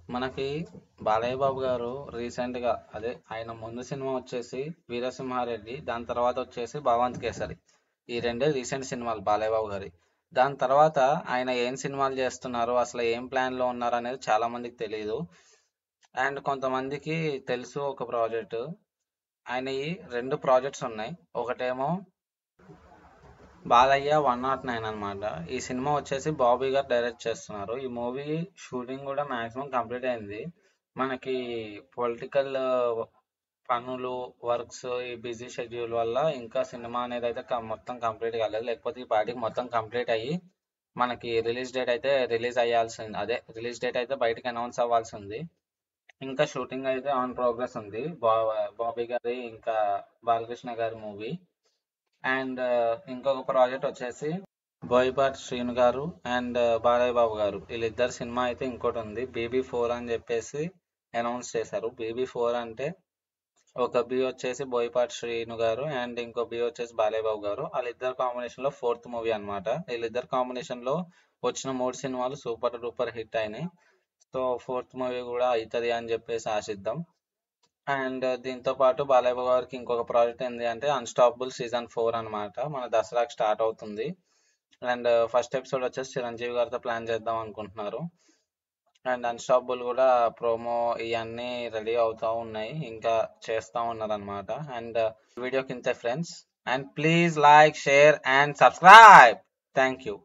మనకి బాలయ్య బాబు గారు రీసెంట్ గా ఆయన ముందు సినిమా వచ్చేసి వీరసింహారెడ్డి, దాని తర్వాత వచ్చేసి భగవంత్ కేసరి. ఈ రెండే రీసెంట్ సినిమాలు బాలయ్య బాబు గారి. దాని తర్వాత ఆయన ఏం సినిమాలు చేస్తున్నారు, అసలు ఏం ప్లాన్ లో ఉన్నారు అనేది చాలా మందికి తెలియదు. అండ్ కొంతమందికి తెలుసు ఒక ప్రాజెక్ట్. ఆయన ఈ రెండు ప్రాజెక్ట్స్ ఉన్నాయి. ఒకటేమో బాలయ్య 109 అన్నమాట. ఈ సినిమా వచ్చేసి బాబీ గారు డైరెక్ట్ చేస్తున్నారు. ఈ మూవీ షూటింగ్ కూడా మాక్సిమం కంప్లీట్ అయింది. మనకి పొలిటికల్ పనులు, వర్క్స్, ఈ బిజీ షెడ్యూల్ వల్ల ఇంకా సినిమా అనేది అయితే మొత్తం కంప్లీట్ కాలేదు. లేకపోతే ఈ పాటికి మొత్తం కంప్లీట్ అయ్యి మనకి రిలీజ్ డేట్ అయితే రిలీజ్ డేట్ అయితే బయటకి అనౌన్స్ అవ్వాల్సి ఉంది. ఇంకా షూటింగ్ అయితే ఆన్ ప్రోగ్రెస్ ఉంది. బాబీ గారి ఇంకా బాలకృష్ణ గారి మూవీ. అండ్ ఇంకొక ప్రాజెక్ట్ వచ్చేసి బోయపాటి శ్రీను గారు అండ్ బాలయ్య బాబు గారు వీళ్ళిద్దరు సినిమా అయితే ఇంకోటి ఉంది, BB4 అని చెప్పేసి అనౌన్స్ చేశారు. BB4 అంటే ఒక బి వచ్చేసి బోయపాటి శ్రీను గారు అండ్ ఇంకో బి వచ్చేసి బాలయ్య బాబు గారు. వాళ్ళిద్దరు కాంబినేషన్ లో 4th మూవీ అన్నమాట. వీళ్ళిద్దరు కాంబినేషన్ లో వచ్చిన 3 సినిమాలు సూపర్ డూపర్ హిట్ అయినాయి. సో 4th మూవీ కూడా అవుతుంది అని చెప్పేసి ఆశిద్దాం. అండ్ దీంతో పాటు బాలయ్య బాబు గారికి ఇంకొక ప్రాజెక్ట్ ఏంటి అంటే అన్స్టాపబుల్ సీజన్ 4 అన్నమాట. మన దసరాకి స్టార్ట్ అవుతుంది. అండ్ ఫస్ట్ ఎపిసోడ్ వచ్చేసి చిరంజీవి గారితో ప్లాన్ చేద్దాం అనుకుంటున్నారు. అండ్ అన్స్టాపబుల్ కూడా ప్రోమో ఇవన్నీ రెడీ అవుతా ఉన్నాయి, ఇంకా చేస్తా ఉన్నారు అనమాట. అండ్ వీడియోకి ఇంతే friends. And please like, share and subscribe. Thank you.